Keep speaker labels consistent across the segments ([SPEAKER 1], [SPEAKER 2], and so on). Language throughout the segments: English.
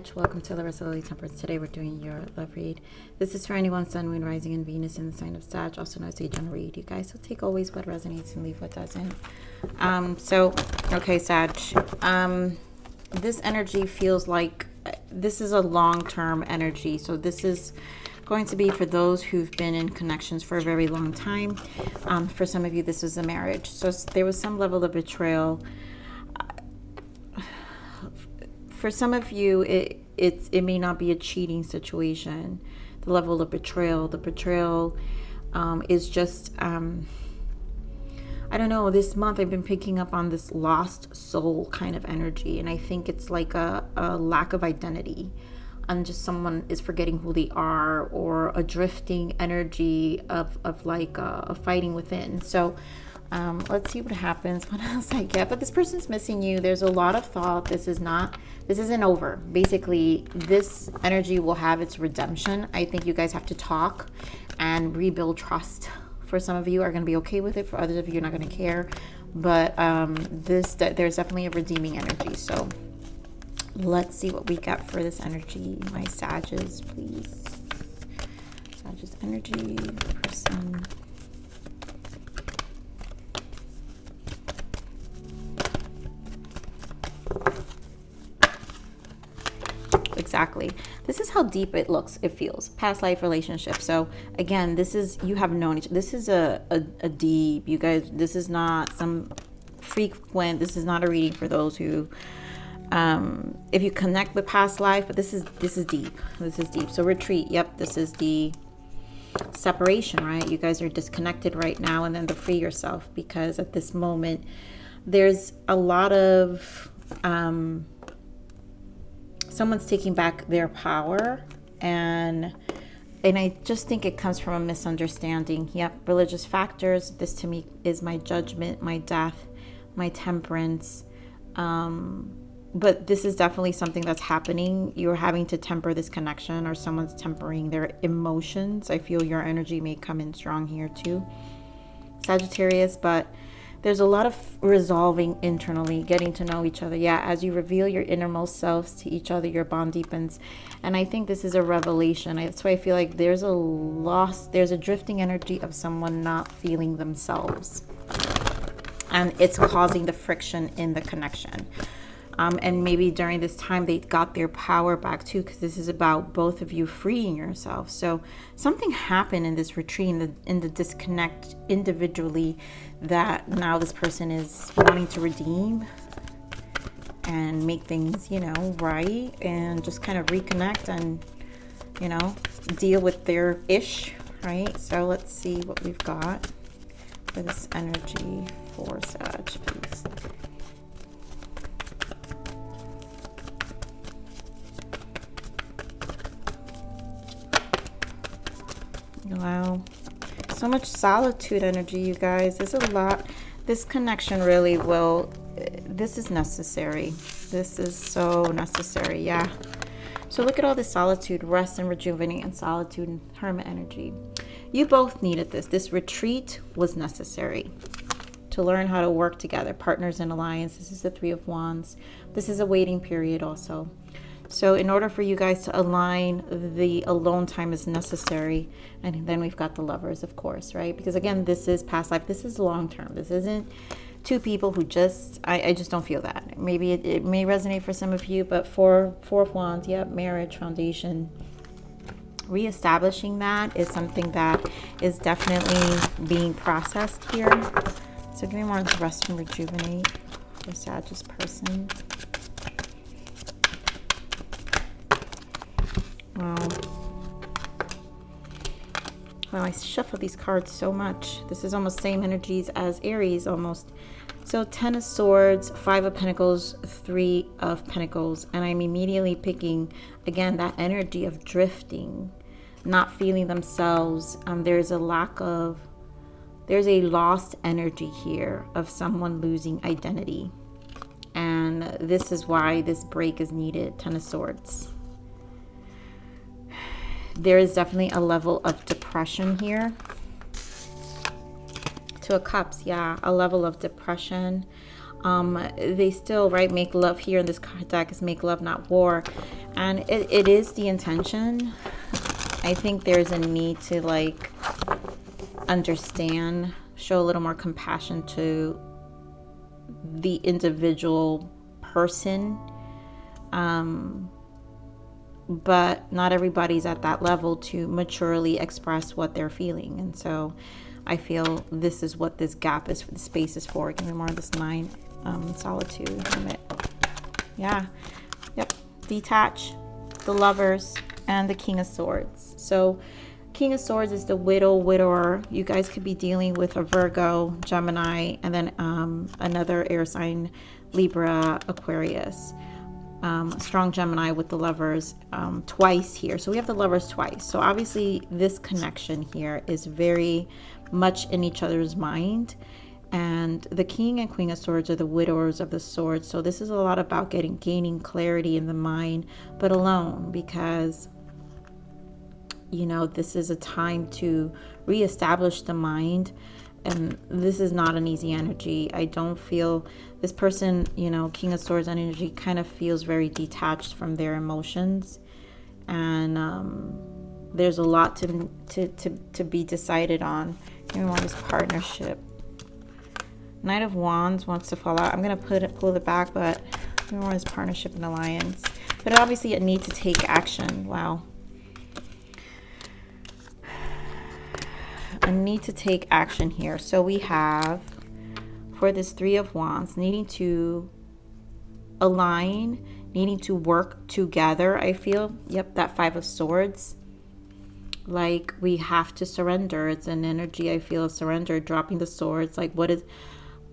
[SPEAKER 1] Sag. Welcome to Larisa Lili Temperance. Today we're doing your love read. This is for anyone, Sun, Moon, Rising, and Venus in the sign of Sag, also known as a general read, you guys. So take always what resonates and leave what doesn't. Okay, Sag. This energy feels like this is a long-term energy. So this is going to be for those who've been in connections for a very long time. For some of you, this is a marriage. So there was some level of betrayal. For some of you, it may not be a cheating situation. The level of betrayal, the betrayal is just, I don't know, this month I've been picking up on this lost soul kind of energy. And I think it's like a lack of identity. And just someone is forgetting who they are, or a drifting energy of like a fighting within. So let's see what happens. What else I get? But this person's missing you. There's a lot of thought. This isn't over. Basically, this energy will have its redemption. I think you guys have to talk and rebuild trust. For some of you are going to be okay with it. For others of you, you're not going to care. But there's definitely a redeeming energy. So let's see what we got for this energy. My Sages, please. Sages energy, person. Exactly. This is how deep it feels. Past life relationship. So again, this is, you have known each, this is a deep, you guys, this is not some frequent, this is not a reading for those who, if you connect with past life, but this is deep. This is deep. So retreat. Yep. This is the separation, right? You guys are disconnected right now, and then to free yourself, because at this moment, there's a lot of, someone's taking back their power, and I just think it comes from a misunderstanding. Yep, religious factors. This to me is my judgment, my death, my temperance. But this is definitely something that's happening. You're having to temper this connection, or someone's tempering their emotions. I feel your energy may come in strong here too, Sagittarius, but there's a lot of resolving internally, getting to know each other. Yeah, as you reveal your innermost selves to each other, your bond deepens. And I think this is a revelation. That's why I feel like there's a drifting energy of someone not feeling themselves. And it's causing the friction in the connection. And maybe during this time they got their power back too, because this is about both of you freeing yourself. So something happened in this retreat, in the disconnect individually, that now this person is wanting to redeem and make things, right, and just kind of reconnect and, deal with their ish, right? So let's see what we've got for this energy for Sag, please. Wow, so much solitude energy, you guys. There's a lot. This connection really will, this is necessary. This is so necessary. Yeah. So look at all this solitude, rest and rejuvenate, and solitude and hermit energy. You both needed this. This retreat was necessary to learn how to work together, partners in alliance. This is the Three of Wands. This is a waiting period also. So in order for you guys to align, the alone time is necessary. And then we've got the Lovers, of course, right? Because again, this is past life. This is long term. This isn't two people who just, I just don't feel that. Maybe it may resonate for some of you, but Four of Wands, yep, marriage, foundation. Reestablishing that is something that is definitely being processed here. So give me more rest and rejuvenate for Sagittarius person. Wow. Wow, I shuffle these cards so much. This is almost same energies as Aries almost. So 10 of Swords, 5 of Pentacles, 3 of Pentacles. And I'm immediately picking, again, that energy of drifting, not feeling themselves. There's a lost energy here of someone losing identity. And this is why this break is needed. 10 of Swords. There is definitely a level of depression here. Two of Cups, yeah, a level of depression. They still, right, make love here in this card deck is make love, not war. And it is the intention. I think there's a need to like understand, show a little more compassion to the individual person. But not everybody's at that level to maturely express what they're feeling. And so I feel this is what this gap is, the space is for. Give me more of this 9, solitude. Yeah. Yep. Detach, the Lovers, and the King of Swords. So King of Swords is the widower. You guys could be dealing with a Virgo, Gemini, and then another air sign, Libra, Aquarius. Strong Gemini with the Lovers twice here. So we have the Lovers twice. So obviously this connection here is very much in each other's mind. And the King and Queen of Swords are the widowers of the swords. So this is a lot about gaining clarity in the mind, but alone, because you know, this is a time to reestablish the mind. And this is not an easy energy. I don't feel this person, you know, King of Swords energy kind of feels very detached from their emotions. And there's a lot to be decided on. You want this partnership. Knight of Wands wants to fall out. I'm going to pull it back, but we want this partnership and alliance. But obviously a need to take action. Wow. I need to take action here. So we have, for this 3 of Wands, needing to align, needing to work together. I feel, yep, that 5 of Swords. Like we have to surrender. It's an energy, I feel, of surrender, dropping the swords. Like what is,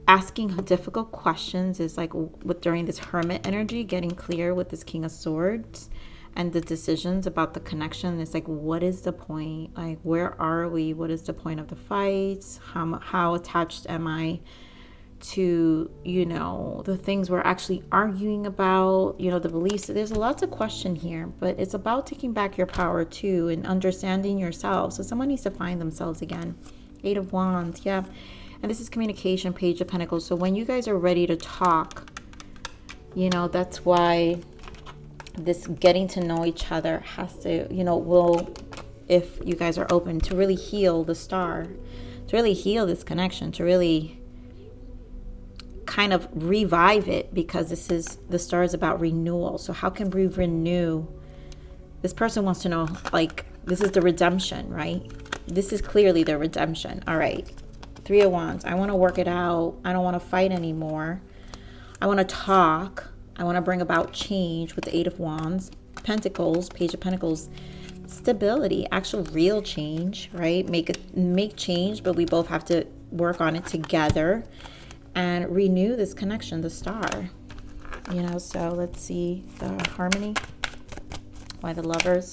[SPEAKER 1] asking difficult questions is like with during this Hermit energy, getting clear with this King of Swords. And the decisions about the connection is like, what is the point? Like, where are we? What is the point of the fights? How attached am I to, you know, the things we're actually arguing about, you know, the beliefs? There's a lot to question here, but it's about taking back your power too and understanding yourself. So someone needs to find themselves again. 8 of Wands, yeah. And this is communication, Page of Pentacles. So when you guys are ready to talk, you know, that's why this getting to know each other has to, you know, will, if you guys are open to really heal the star, to really heal this connection, to really kind of revive it, because this is, the star is about renewal. So how can we renew? This person wants to know, like, this is the redemption, right? This is clearly the redemption. All right. 3 of Wands. I want to work it out. I don't want to fight anymore. I want to talk. I want to bring about change with the 8 of Wands. Pentacles, Page of Pentacles, stability, actual real change, right? Make change, but we both have to work on it together and renew this connection, the star. You know, so let's see the harmony. Why the Lovers?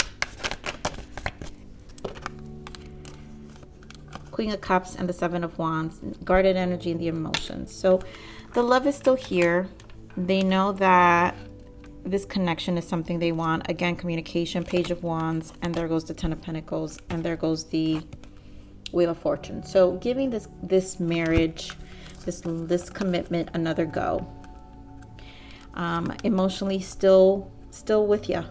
[SPEAKER 1] Queen of Cups and the 7 of Wands, guarded energy and the emotions. So the love is still here. They know that this connection is something they want. Again, communication, Page of Wands, and there goes the 10 of Pentacles, and there goes the Wheel of Fortune. So giving this marriage, this commitment another go. Emotionally still with you.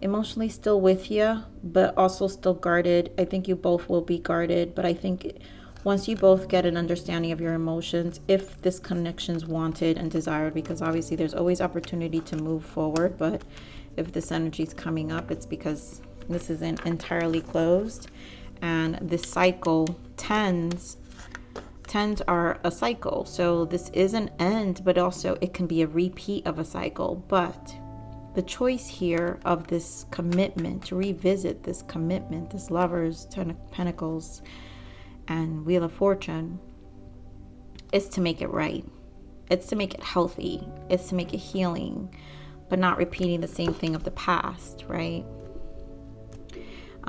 [SPEAKER 1] Emotionally still with you, but also still guarded. I think you both will be guarded, but I think once you both get an understanding of your emotions, if this connection's wanted and desired, because obviously there's always opportunity to move forward, but if this energy is coming up, it's because this isn't entirely closed. And this cycle, tens are a cycle. So this is an end, but also it can be a repeat of a cycle. But the choice here of this commitment, to revisit this commitment, this Lovers, 10 of Pentacles, and Wheel of Fortune, is to make it right. It's to make it healthy. It's to make it healing, but not repeating the same thing of the past, right?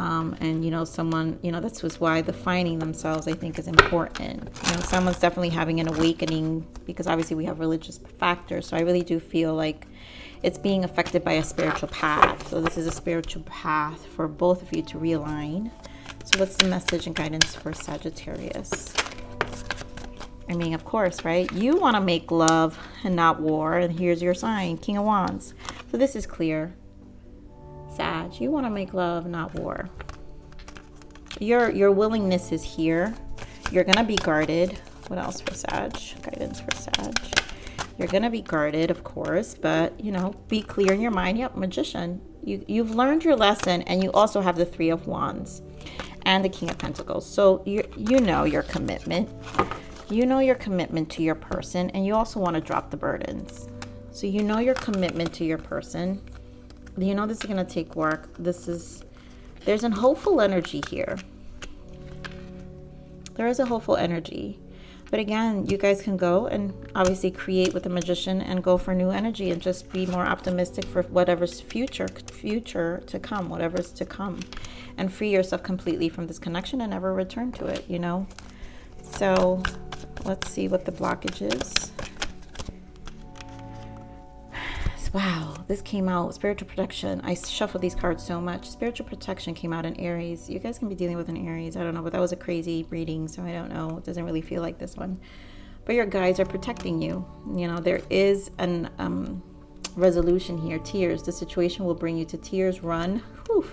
[SPEAKER 1] And, you know, someone, you know, that's why the finding themselves, I think, is important. You know, someone's definitely having an awakening, because obviously we have religious factors. So I really do feel like it's being affected by a spiritual path. So this is a spiritual path for both of you to realign. So what's the message and guidance for Sagittarius? I mean, of course, right? You want to make love and not war. And here's your sign, King of Wands. So this is clear. Sag, you want to make love, not war. Your willingness is here. You're going to be guarded. What else for Sag? Guidance for Sag. You're going to be guarded, of course, but, you know, be clear in your mind. Yep, Magician. You've learned your lesson, and you also have the Three of Wands and the King of Pentacles. So you know your commitment. You know your commitment to your person, and you also want to drop the burdens. So you know your commitment to your person. You know this is going to take work. There's a hopeful energy here. There is a hopeful energy. But again, you guys can go and obviously create with the Magician and go for new energy and just be more optimistic for whatever's future to come, whatever's to come. And free yourself completely from this connection and never return to it, you know? So let's see what the blockage is. Wow, this came out. Spiritual protection. I shuffled these cards so much. Spiritual protection came out in Aries. You guys can be dealing with an Aries. I don't know, but that was a crazy reading, so I don't know. It doesn't really feel like this one. But your guides are protecting you. You know, there is an resolution here. Tears. The situation will bring you to tears. Run. Whew.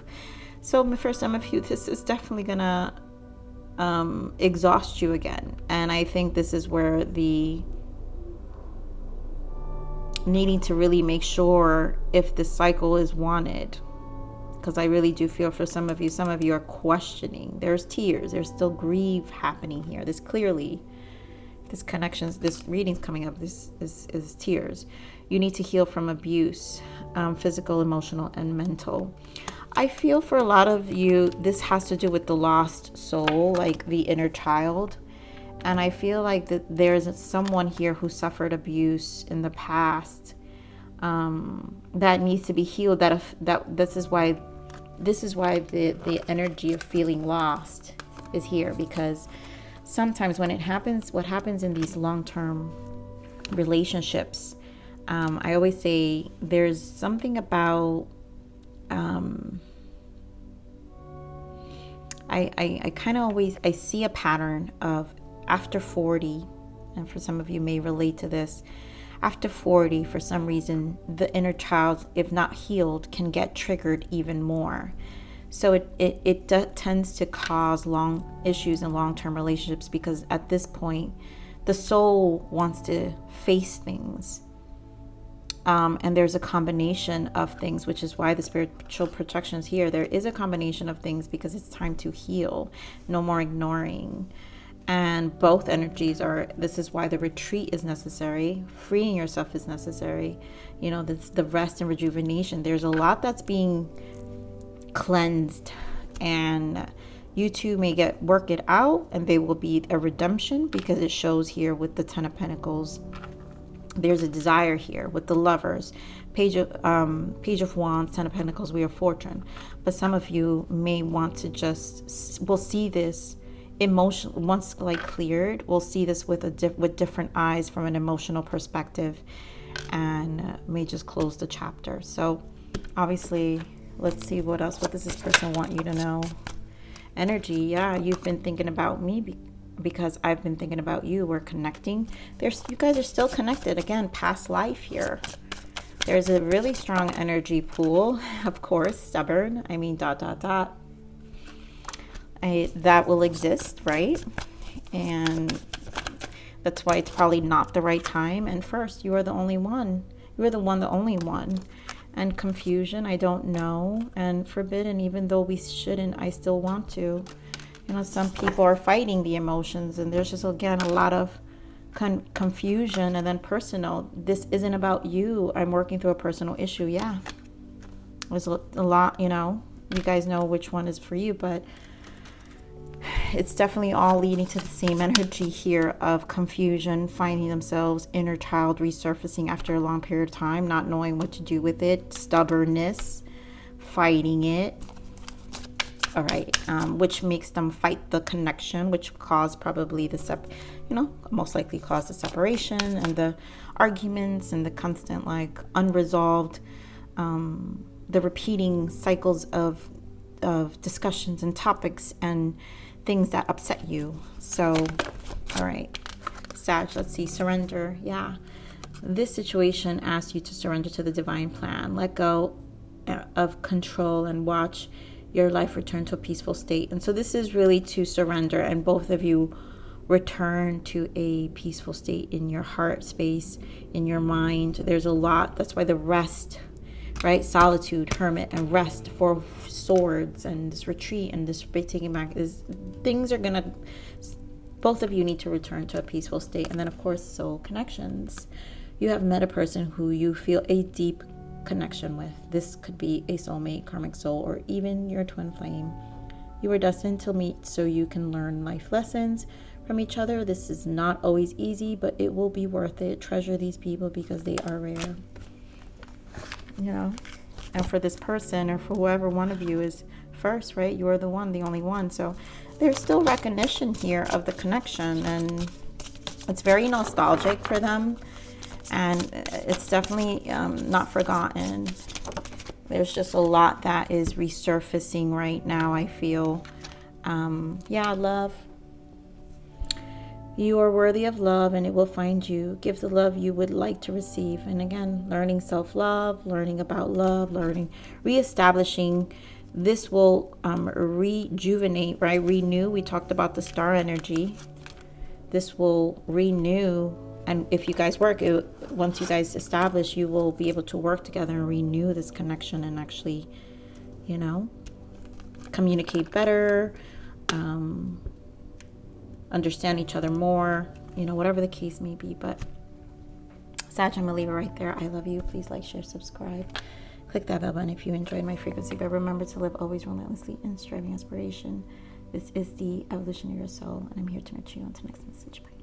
[SPEAKER 1] So for some of you, this is definitely going to exhaust you again. And I think this is where the needing to really make sure if this cycle is wanted, because I really do feel for some of you are questioning. There's tears, there's still grief happening here. This clearly, this connections, this reading's coming up, this is tears. You need to heal from abuse, physical, emotional, and mental. I feel for a lot of you, this has to do with the lost soul, like the inner child. And I feel like that there's someone here who suffered abuse in the past that needs to be healed. This is why the energy of feeling lost is here, because sometimes when it happens, what happens in these long-term relationships, I always say there's something about I kind of always see a pattern of after 40, and for some of you may relate to this, after 40, for some reason, the inner child, if not healed, can get triggered even more. So it tends to cause long issues in long-term relationships, because at this point, the soul wants to face things. And there's a combination of things, which is why the spiritual protection is here. There is a combination of things because it's time to heal. No more ignoring. And both energies are, this is why the retreat is necessary. Freeing yourself is necessary. You know, the rest and rejuvenation. There's a lot that's being cleansed, and you two may work it out, and there will be a redemption, because it shows here with the Ten of Pentacles. There's a desire here with the Lovers, Page of Wands, Ten of Pentacles, Wheel of Fortune. But some of you may want to we'll see this emotion once like cleared. We'll see this with different eyes from an emotional perspective, and may just close the chapter. So obviously, let's see what else. What does this person want you to know? Energy. Yeah, you've been thinking about me because I've been thinking about you. We're connecting. You guys are still connected. Again, past life here. There's a really strong energy pool. Of course, stubborn. I mean, ... that will exist, right? And that's why it's probably not the right time. And first, you are the only one. You are the only one. And confusion, I don't know. And forbidden, even though we shouldn't, I still want to. You know, some people are fighting the emotions, and there's just, again, a lot of confusion. And then personal, this isn't about you. I'm working through a personal issue. Yeah. There's a lot, you know. You guys know which one is for you, but it's definitely all leading to the same energy here of confusion, finding themselves, inner child resurfacing after a long period of time, not knowing what to do with it, stubbornness, fighting it. All right, which makes them fight the connection, which caused probably most likely caused the separation and the arguments and the constant unresolved, the repeating cycles of discussions and topics and things that upset you. So, all right, Sag, let's see, surrender. Yeah, this situation asks you to surrender to the divine plan, let go of control, and watch your life return to a peaceful state. And so this is really to surrender, and both of you return to a peaceful state in your heart space, in your mind. There's a lot. That's why the rest, right? Solitude, hermit, and rest, 4 swords, and this retreat and this taking back is things are gonna, both of you need to return to a peaceful state. And then of course, soul connections. You have met a person who you feel a deep connection with. This could be a soulmate, karmic soul, or even your twin flame. You are destined to meet so you can learn life lessons from each other. This is not always easy, but it will be worth it. Treasure these people because they are rare. You know, and for this person, or for whoever one of you is first, right? You are the one, the only one. So there's still recognition here of the connection, and it's very nostalgic for them, and it's definitely not forgotten. There's just a lot that is resurfacing right now, I feel. Yeah, love. You are worthy of love, and it will find you. Give the love you would like to receive. And again, learning self-love, learning about love, learning, reestablishing. This will rejuvenate, right? Renew. We talked about the star energy. This will renew. And if you guys work, once you guys establish, you will be able to work together and renew this connection and actually, you know, communicate better, understand each other more, you know, whatever the case may be. But Sag, I'm gonna leave it right there. I love you. Please like, share, subscribe. Click that bell button if you enjoyed my frequency. But remember to live always relentlessly in striving aspiration. This is the evolution of your soul, and I'm here to nurture you on to the next message. Bye.